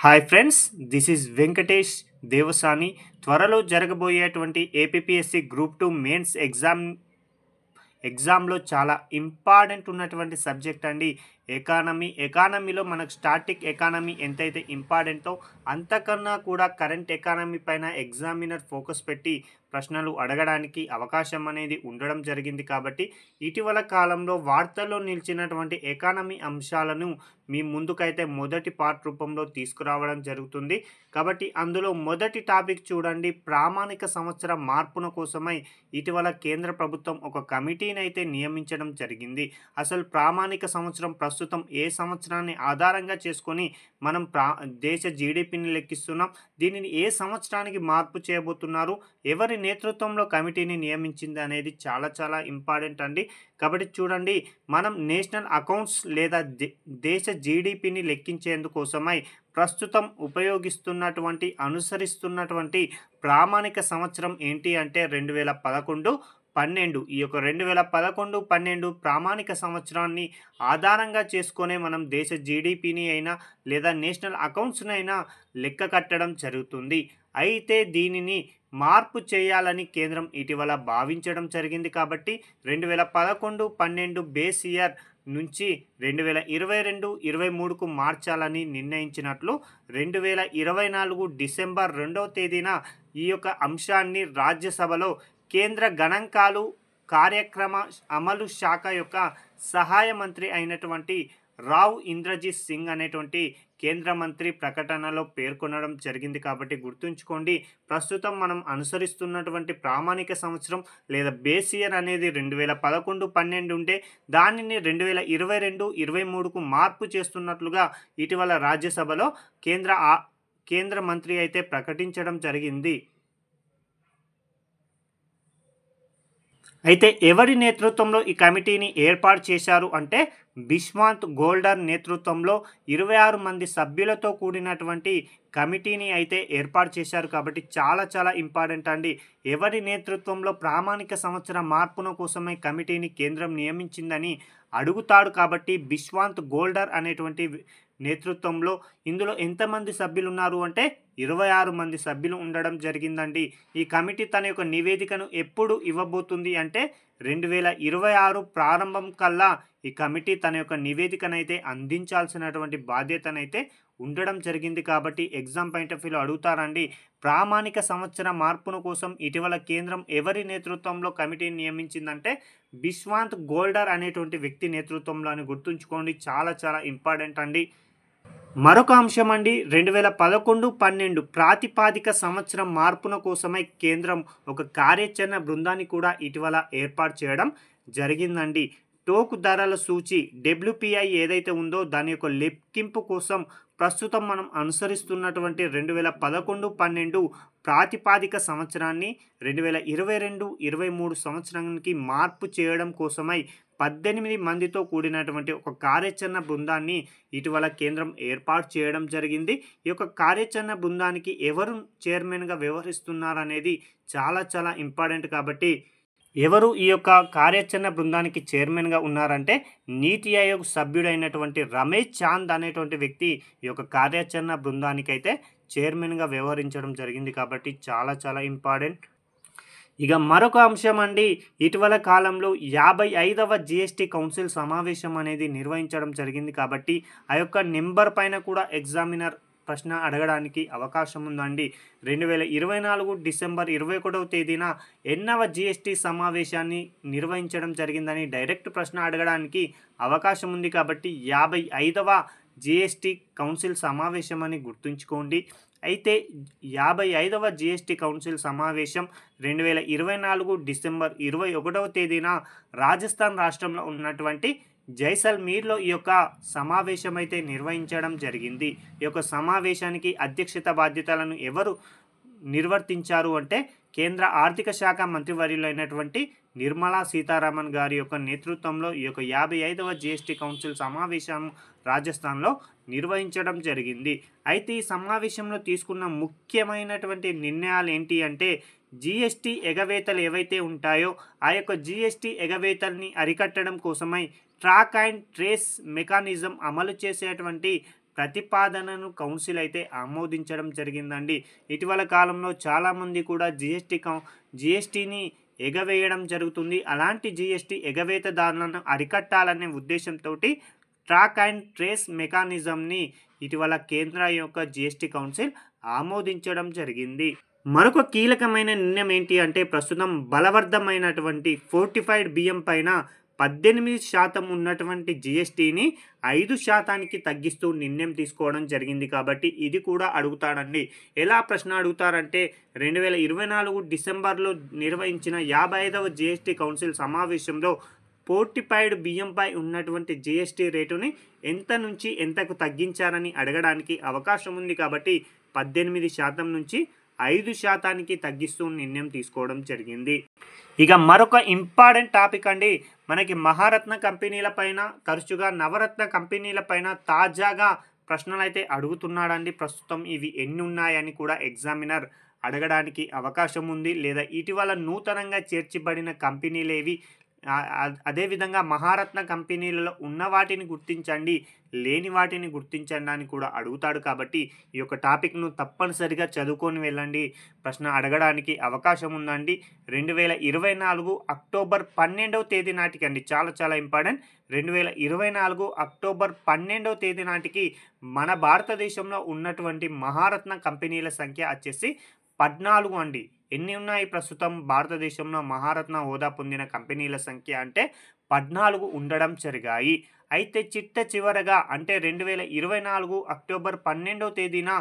Hi friends, this is Venkatesh Devasani. త్వరలో జరగబోయేటువంటి APSC group 2 mains ఎగ్జామ్లో చాలా ఇంపార్టెంట్ ఉన్నటువంటి సబ్జెక్ట్ అండి ఎకానమీలో మనకు స్టాటిక్ ఎకానమీ ఎంతైతే ఇంపార్టెంటో అంతకన్నా కూడా కరెంట్ ఎకానమీ పైన ఎగ్జామినర్ ఫోకస్ పెట్టి ప్రశ్నలు అడగడానికి అవకాశం అనేది ఉండడం జరిగింది. కాబట్టి ఇటీవల కాలంలో వార్తల్లో నిలిచినటువంటి ఎకానమీ అంశాలను మీ ముందుకైతే మొదటి పార్ట్ రూపంలో తీసుకురావడం జరుగుతుంది. కాబట్టి అందులో మొదటి టాపిక్ చూడండి, ప్రామాణిక సంవత్సర మార్పుల కోసమై ఇటీవల కేంద్ర ప్రభుత్వం ఒక కమిటీని అయితే నియమించడం జరిగింది. అసలు ప్రామాణిక సంవత్సరం ప్రస్తుతం ఏ సంవత్సరాన్ని ఆధారంగా చేసుకొని మనం దేశ జీడిపిని లెక్కిస్తున్నాం, దీనిని ఏ సంవత్సరానికి మార్పు చేయబోతున్నారు, ఎవరి నేతృత్వంలో కమిటీని నియమించింది అనేది చాలా ఇంపార్టెంట్ అండి. కాబట్టి చూడండి, మనం నేషనల్ అకౌంట్స్ లేదా దేశ జీడిపిని లెక్కించేందుకోసమై ప్రస్తుతం అనుసరిస్తున్నటువంటి ప్రామాణిక సంవత్సరం ఏంటి అంటే 2011-12. ఈ యొక్క 2011-12 ప్రామాణిక సంవత్సరాన్ని ఆధారంగా చేసుకునే మనం దేశ జీడిపిని అయినా లేదా నేషనల్ అకౌంట్స్ని అయినా లెక్క కట్టడం జరుగుతుంది. అయితే దీనిని మార్పు చేయాలని కేంద్రం ఇటీవల భావించడం జరిగింది. కాబట్టి 2011-12 బేస్ ఇయర్ నుంచి 2022-23కు మార్చాలని నిర్ణయించినట్లు 2024 డిసెంబర్ 2వ తేదీన ఈ యొక్క అంశాన్ని రాజ్యసభలో కేంద్ర గణాంకాలు కార్యక్రమ అమలు శాఖ యొక్క సహాయ మంత్రి అయినటువంటి రావ్ ఇంద్రజిత్ సింగ్ అనేటువంటి కేంద్ర మంత్రి ప్రకటనలో పేర్కొనడం జరిగింది. కాబట్టి గుర్తుంచుకోండి, ప్రస్తుతం మనం అనుసరిస్తున్నటువంటి ప్రామాణిక సంవత్సరం లేదా బేస్ ఇయర్ అనేది 2011-12 ఉంటే దానిని 2022-23కు మార్పు చేస్తున్నట్లుగా ఇటీవల రాజ్యసభలో కేంద్ర మంత్రి అయితే ప్రకటించడం జరిగింది. అయితే ఎవరి నేతృత్వంలో ఈ కమిటీని ఏర్పాటు చేశారు అంటే బిశ్వాంత్ గోల్డర్ నేతృత్వంలో 26 మంది సభ్యులతో కూడినటువంటి కమిటీని అయితే ఏర్పాటు చేశారు. కాబట్టి చాలా ఇంపార్టెంట్ అండి. ఎవరి నేతృత్వంలో ప్రామాణిక సంవత్సర మార్పుల కోసమై కమిటీని కేంద్రం నియమించిందని అడుగుతాడు. కాబట్టి బిశ్వాంత్ గోల్డర్ అనేటువంటి నేతృత్వంలో ఇందులో ఎంతమంది సభ్యులు ఉన్నారు అంటే 26 మంది సభ్యులు ఉండడం జరిగిందండి. ఈ కమిటీ తన యొక్క నివేదికను ఎప్పుడు ఇవ్వబోతుంది అంటే 2026 ప్రారంభం కల్లా ఈ కమిటీ తన యొక్క నివేదికనైతే అందించాల్సినటువంటి బాధ్యతనైతే ఉండడం జరిగింది. కాబట్టి ఎగ్జామ్ పాయింట్ ఆఫ్ వ్యూలో అడుగుతారండి, ప్రామాణిక సంవత్సర మార్పుల కోసం ఇటీవల కేంద్రం ఎవరి నేతృత్వంలో కమిటీని నియమించిందంటే బిశ్వాంత్ గోల్డర్ అనేటువంటి వ్యక్తి నేతృత్వంలో అని గుర్తుంచుకోండి. చాలా ఇంపార్టెంట్ అండి. మరొక అంశం అండి, 2011-12 ప్రాతిపాదిక సంవత్సరం మార్పుల కోసమై కేంద్రం ఒక కార్యాచరణ బృందాన్ని కూడా ఇటీవల ఏర్పాటు చేయడం జరిగిందండి. టోకు ధరల సూచి WPI ఏదైతే ఉందో దాని యొక్క లెక్కింపు కోసం ప్రస్తుతం మనం అనుసరిస్తున్నటువంటి 2011-12 ప్రాతిపాదిక సంవత్సరాన్ని 2022-23 సంవత్సరానికి మార్పు చేయడం కోసమై 18 మందితో కూడినటువంటి ఒక కార్యాచరణ బృందాన్ని ఇటీవల కేంద్రం ఏర్పాటు చేయడం జరిగింది. ఈ యొక్క కార్యాచరణ బృందానికి ఎవరు చైర్మన్గా వ్యవహరిస్తున్నారనేది చాలా ఇంపార్టెంట్. కాబట్టి ఎవరు ఈ యొక్క కార్యాచరణ బృందానికి చైర్మన్గా ఉన్నారంటే నీతి ఆయోగ్ సభ్యుడైనటువంటి రమేష్ చాంద్ అనేటువంటి వ్యక్తి ఈ యొక్క కార్యాచరణ బృందానికి అయితే చైర్మన్గా వ్యవహరించడం జరిగింది. కాబట్టి చాలా ఇంపార్టెంట్. ఇక మరొక అంశం అండి, ఇటీవల కాలంలో 55వ GST కౌన్సిల్ సమావేశం అనేది నిర్వహించడం జరిగింది. కాబట్టి ఆ యొక్క నెంబర్ పైన కూడా ఎగ్జామినర్ ప్రశ్న అడగడానికి అవకాశం ఉందండి. 2024 డిసెంబర్ 21వ తేదీన ఎన్నవ GST సమావేశాన్ని నిర్వహించడం జరిగిందని డైరెక్ట్ ప్రశ్న అడగడానికి అవకాశం ఉంది. కాబట్టి 55వ GST కౌన్సిల్ సమావేశం అని గుర్తుంచుకోండి. అయితే 55వ GST కౌన్సిల్ సమావేశం 2024 డిసెంబర్ 21వ తేదీన రాజస్థాన్ రాష్ట్రంలో ఉన్నటువంటి జైసల్మీర్లో ఈ యొక్క సమావేశం అయితే నిర్వహించడం జరిగింది. ఈ యొక్క సమావేశానికి అధ్యక్షత బాధ్యతలను ఎవరు నిర్వర్తించారు అంటే కేంద్ర ఆర్థిక శాఖ మంత్రివర్యులైనటువంటి నిర్మలా సీతారామన్ గారి యొక్క నేతృత్వంలో ఈ యొక్క 55వ GST కౌన్సిల్ సమావేశం రాజస్థాన్లో నిర్వహించడం జరిగింది. అయితే ఈ సమావేశంలో తీసుకున్న ముఖ్యమైనటువంటి నిర్ణయాలు ఏంటి అంటే GST ఎగవేతలు ఏవైతే ఉంటాయో ఆ యొక్క GST ఎగవేతల్ని అరికట్టడం కోసమై ట్రాక్ అండ్ ట్రేస్ మెకానిజం అమలు చేసేటువంటి ప్రతిపాదనను కౌన్సిల్ అయితే ఆమోదించడం జరిగిందండి. ఇటీవల కాలంలో చాలామంది కూడా జీఎస్టీని ఎగవేయడం జరుగుతుంది. అలాంటి జీఎస్టీ ఎగవేతదారులను అరికట్టాలనే ఉద్దేశంతోటి ట్రాక్ అండ్ ట్రేస్ మెకానిజంని ఇటీవల కేంద్ర యొక్క జీఎస్టీ కౌన్సిల్ ఆమోదించడం జరిగింది. మరొక కీలకమైన నిర్ణయం ఏంటి అంటే ప్రస్తుతం బలవర్ధమైనటువంటి ఫోర్టిఫైడ్ బియ్యం పైన 18% ఉన్నటువంటి జీఎస్టీని 5% తగ్గిస్తూ నిర్ణయం తీసుకోవడం జరిగింది. కాబట్టి ఇది కూడా అడుగుతాడండి. ఎలా ప్రశ్న అడుగుతారంటే 2024 డిసెంబర్లో నిర్వహించిన 55వ జీఎస్టీ కౌన్సిల్ సమావేశంలో ఫోర్టిఫైడ్ బియ్యంపై ఉన్నటువంటి జీఎస్టీ రేటుని ఎంత నుంచి ఎంతకు తగ్గించారని అడగడానికి అవకాశం ఉంది. కాబట్టి 18% నుంచి 5% తగ్గిస్తూ నిర్ణయం తీసుకోవడం జరిగింది. ఇక మరొక ఇంపార్టెంట్ టాపిక్ అండి, మనకి మహారత్న కంపెనీల పైన తరచుగా నవరత్న కంపెనీల పైన తాజాగా ప్రశ్నలు అయితే అడుగుతున్నాడండి. ప్రస్తుతం ఇవి ఎన్ని ఉన్నాయని కూడా ఎగ్జామినర్ అడగడానికి అవకాశం ఉంది. లేదా ఇటీవల నూతనంగా చేర్చబడిన కంపెనీలేవి, అదేవిధంగా మహారత్న కంపెనీలలో ఉన్న వాటిని గుర్తించండి, లేని వాటిని గుర్తించండి అని కూడా అడుగుతాడు. కాబట్టి ఈ యొక్క టాపిక్ను తప్పనిసరిగా చదువుకొని వెళ్ళండి, ప్రశ్న అడగడానికి అవకాశం ఉందండి. 2024 అక్టోబర్ 12వ తేదీ నాటికి అండి, చాలా ఇంపార్టెంట్. 2024 అక్టోబర్ 12వ తేదీ నాటికి మన భారతదేశంలో ఉన్నటువంటి మహారత్న కంపెనీల సంఖ్య వచ్చేసి 14 అండి. ఎన్ని ఉన్నాయి ప్రస్తుతం భారతదేశంలో మహారత్న హోదా పొందిన కంపెనీల సంఖ్య అంటే 14 ఉండడం జరిగాయి. అయితే చిట్ట చివరగా అంటే 2024 అక్టోబర్ 12వ తేదీన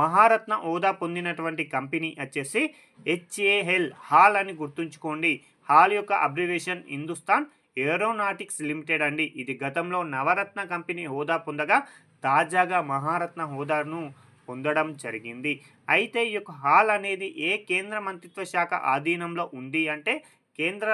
మహారత్న హోదా పొందినటువంటి కంపెనీ వచ్చేసి హెచ్ఏఎల్, హాల్ అని గుర్తుంచుకోండి. హాల్ యొక్క అబ్రివేషన్ హిందుస్థాన్ ఏరోనాటిక్స్ లిమిటెడ్ అండి. ఇది గతంలో నవరత్న కంపెనీ హోదా పొందగా తాజాగా మహారత్న హోదాను పొందడం జరిగింది. అయితే ఈ యొక్క హాల్ అనేది ఏ కేంద్ర మంత్రిత్వ శాఖ ఆధీనంలో ఉంది అంటే కేంద్ర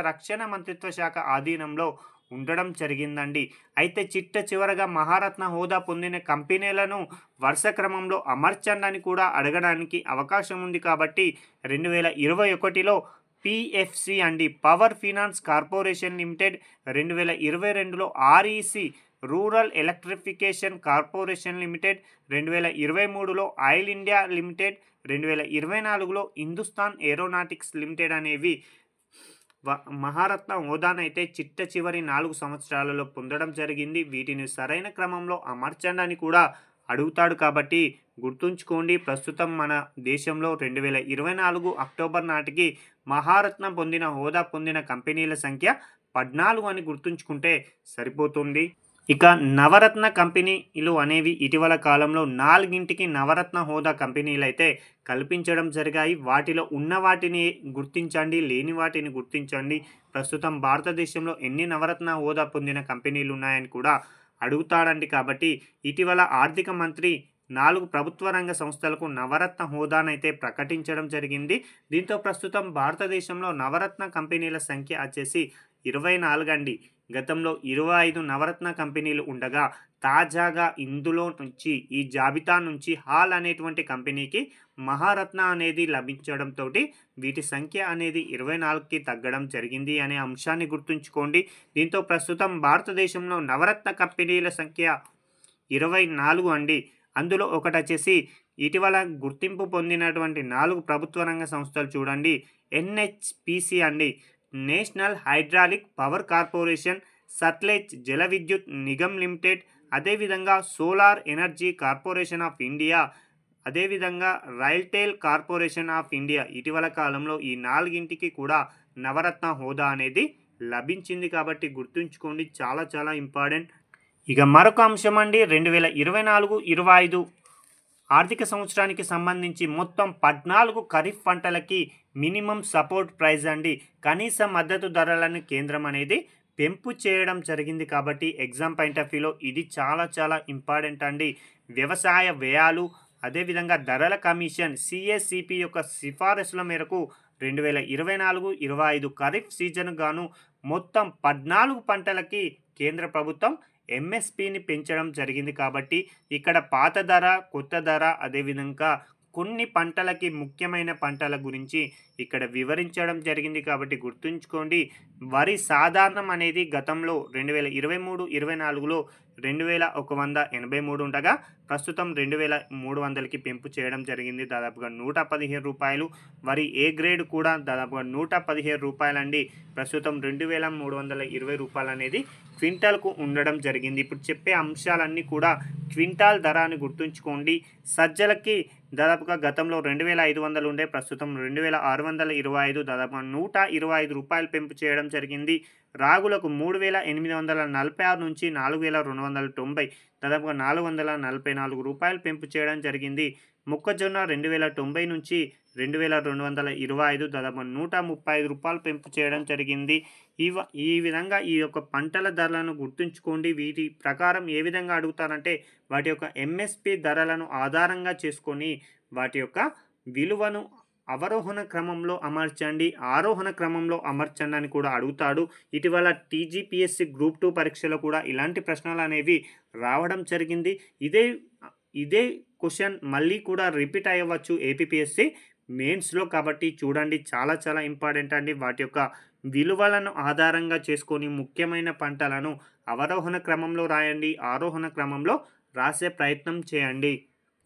రక్షణ మంత్రిత్వ శాఖ ఆధీనంలో ఉండడం జరిగిందండి. అయితే చిట్ట చివరగా మహారత్న హోదా పొందిన కంపెనీలను వరుస క్రమంలో అమర్చండి కూడా అడగడానికి అవకాశం ఉంది. కాబట్టి 2021లో పిఎఫ్సి అండి, పవర్ ఫినాన్స్ కార్పొరేషన్ లిమిటెడ్, 2022లో REC, rural electrification corporation limited, 2023లో ఆయిల్ ఇండియా లిమిటెడ్, 2024లో హిందుస్థాన్ ఏరోనాటిక్స్ లిమిటెడ్ అనేవి మహారత్న హోదానైతే చిట్ట చివరి 4 సంవత్సరాలలో పొందడం జరిగింది. వీటిని సరైన క్రమంలో అమర్చండి అని కూడా అడుగుతాడు. కాబట్టి గుర్తుంచుకోండి, ప్రస్తుతం మన దేశంలో 2024 అక్టోబర్ నాటికి మహారత్న హోదా పొందిన కంపెనీల సంఖ్య 14 అని గుర్తుంచుకుంటే సరిపోతుంది. ఇక నవరత్న కంపెనీలు అనేవి ఇటీవల కాలంలో 4కి నవరత్న హోదా కంపెనీలు అయితే కల్పించడం జరిగాయి. వాటిలో ఉన్న వాటిని గుర్తించండి, లేని వాటిని గుర్తించండి. ప్రస్తుతం భారతదేశంలో ఎన్ని నవరత్న హోదా పొందిన కంపెనీలు ఉన్నాయని కూడా అడుగుతాడండి. కాబట్టి ఇటీవల ఆర్థిక మంత్రి 4 ప్రభుత్వ రంగ సంస్థలకు నవరత్న హోదానైతే ప్రకటించడం జరిగింది. దీంతో ప్రస్తుతం భారతదేశంలో నవరత్న కంపెనీల సంఖ్య వచ్చేసి 24 అండి. గతంలో 25 నవరత్న కంపెనీలు ఉండగా తాజాగా ఇందులో నుంచి, ఈ జాబితా నుంచి హాల్ అనేటువంటి కంపెనీకి మహారత్న అనేది లభించడంతో వీటి సంఖ్య అనేది 24కి తగ్గడం జరిగింది అనే అంశాన్ని గుర్తుంచుకోండి. దీంతో ప్రస్తుతం భారతదేశంలో నవరత్న కంపెనీల సంఖ్య 24 అండి. అందులో ఒకటి వచ్చేసి ఇటీవల గుర్తింపు పొందినటువంటి 4 ప్రభుత్వ రంగ సంస్థలు చూడండి. ఎన్హెచ్పిసి అండి, national hydraulic power corporation, Sutlej జల విద్యుత్ నిగమ్ లిమిటెడ్, అదేవిధంగా solar energy corporation of India, అదేవిధంగా రైల్టెల్ కార్పొరేషన్ ఆఫ్ ఇండియా. ఇటీవల కాలంలో ఈ 4కి కూడా నవరత్న హోదా అనేది లభించింది. కాబట్టి గుర్తుంచుకోండి, చాలా ఇంపార్టెంట్. ఇక మరొక అంశం అండి, 2024-25 ఆర్థిక సంవత్సరానికి సంబంధించి మొత్తం 14 ఖరీఫ్ పంటలకి మినిమం సపోర్ట్ ప్రైస్ అండి, కనీస మద్దతు ధరలను కేంద్రం అనేది పెంపు చేయడం జరిగింది. కాబట్టి ఎగ్జామ్ పాయింట్ ఆఫ్ వ్యూలో ఇది చాలా ఇంపార్టెంట్ అండి. వ్యవసాయ వ్యయాలు, అదేవిధంగా ధరల కమిషన్ సిఎస్సిపి యొక్క సిఫారసుల మేరకు 2024-25 ఖరీఫ్ సీజన్ గాను మొత్తం 14 పంటలకి కేంద్ర ప్రభుత్వం ఎంఎస్పిని పెంచడం జరిగింది. కాబట్టి ఇక్కడ పాత ధర, కొత్త ధర, అదేవిధంగా కొన్ని పంటలకి ముఖ్యమైన పంటల గురించి ఇక్కడ వివరించడం జరిగింది. కాబట్టి గుర్తుంచుకోండి, వరి సాధారణం అనేది గతంలో 2023-24లో 2183 ఉండగా ప్రస్తుతం 2300కి పెంపు చేయడం జరిగింది. దాదాపుగా రూ. 115. వరి ఏ గ్రేడ్ కూడా దాదాపుగా రూ. 117 అండి. ప్రస్తుతం రూ. 2320 అనేది క్వింటాల్కు ఉండడం జరిగింది. ఇప్పుడు చెప్పే అంశాలన్నీ కూడా క్వింటాల్ ధర అని గుర్తుంచుకోండి. సజ్జలకి దాదాపుగా గతంలో 2500 ఉండే, ప్రస్తుతం 2625, దాదాపుగా రూ. 125 పెంపు చేయడం జరిగింది. రాగులకు 3846 నుంచి 4290, దాదాపుగా రూ. 444 పెంపు చేయడం జరిగింది. మొక్కజొన్న 2090 నుంచి 2225, దాదాపు రూ. 135 పెంపు చేయడం జరిగింది. ఈ విధంగా ఈ యొక్క పంటల ధరలను గుర్తుంచుకోండి. వీటి ప్రకారం ఏ విధంగా అడుగుతారంటే వాటి యొక్క ఎంఎస్పి ధరలను ఆధారంగా చేసుకొని వాటి యొక్క విలువను అవరోహణ క్రమంలో అమర్చండి, ఆరోహణ క్రమంలో అమర్చండి అని కూడా అడుగుతాడు. ఇటీవల టీజీపీఎస్సీ గ్రూప్ 2 పరీక్షలో కూడా ఇలాంటి ప్రశ్నలు అనేవి రావడం జరిగింది. ఇదే క్వశ్చన్ మళ్ళీ కూడా రిపీట్ అయ్యవచ్చు ఏపీపీఎస్సీ మెయిన్స్లో. కాబట్టి చూడండి, చాలా చాలా ఇంపార్టెంట్ అండి. వాటి యొక్క విలువలను ఆధారంగా చేసుకొని ముఖ్యమైన పంటలను అవరోహణ క్రమంలో రాయండి, ఆరోహణ క్రమంలో రాసే ప్రయత్నం చేయండి.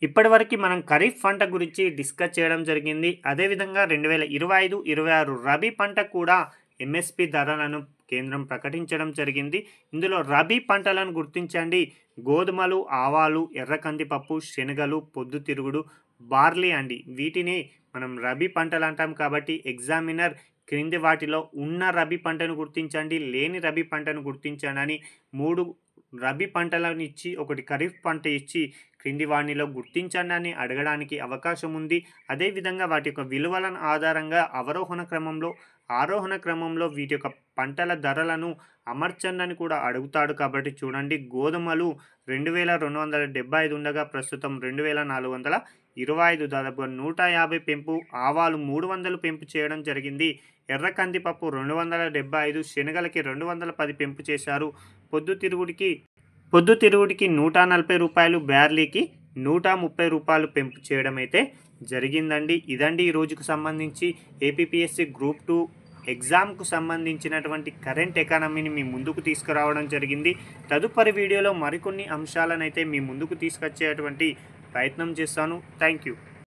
ఇప్పటివరకు మనం ఖరీఫ్ పంట గురించి డిస్కస్ చేయడం జరిగింది. అదేవిధంగా 2025-26 రబీ పంట కూడా ఎంఎస్పి ధరలను కేంద్రం ప్రకటించడం జరిగింది. ఇందులో రబీ పంటలను గుర్తించండి. గోధుమలు, ఆవాలు, ఎర్ర కందిపప్పు, శనగలు, పొద్దుతిరుగుడు, బార్లీ అండి. వీటిని మనం రబీ పంటలు అంటాం. కాబట్టి ఎగ్జామినర్ క్రింది వాటిలో ఉన్న రబీ పంటను గుర్తించండి, లేని రబీ పంటను గుర్తించండి అని 3 రబీ పంటలను ఇచ్చి ఒకటి ఖరీఫ్ పంట ఇచ్చి క్రింది వాటిలో గుర్తించండి అని అడగడానికి అవకాశం ఉంది. అదేవిధంగా వాటి యొక్క విలువలను ఆధారంగా అవరోహణ క్రమంలో, ఆరోహణ క్రమంలో వీటి యొక్క పంటల ధరలను అమర్చండి అని కూడా అడుగుతాడు. కాబట్టి చూడండి, గోధుమలు 2275 ఉండగా ప్రస్తుతం 2425, దాదాపుగా 150 పెంపు. ఆవాలు 300 పెంపు చేయడం జరిగింది. ఎర్ర కందిపప్పు 275, శనగలకి 210 పెంపు చేశారు. పొద్దుతిరుగుడికి 140 రూపాయలు, బ్యార్లీకి 130 రూపాయలు పెంపు చేయడం అయితే జరిగిందండి. ఇదండి ఈ రోజుకు సంబంధించి ఏపీపీఎస్సీ గ్రూప్ 2 ఎగ్జామ్కు సంబంధించినటువంటి కరెంట్ ఎకానమీని మీ ముందుకు తీసుకురావడం జరిగింది. తదుపరి వీడియోలో మరికొన్ని అంశాలను అయితే మీ ముందుకు తీసుకొచ్చేటువంటి ప్రయత్నం చేస్తాను. Thank you.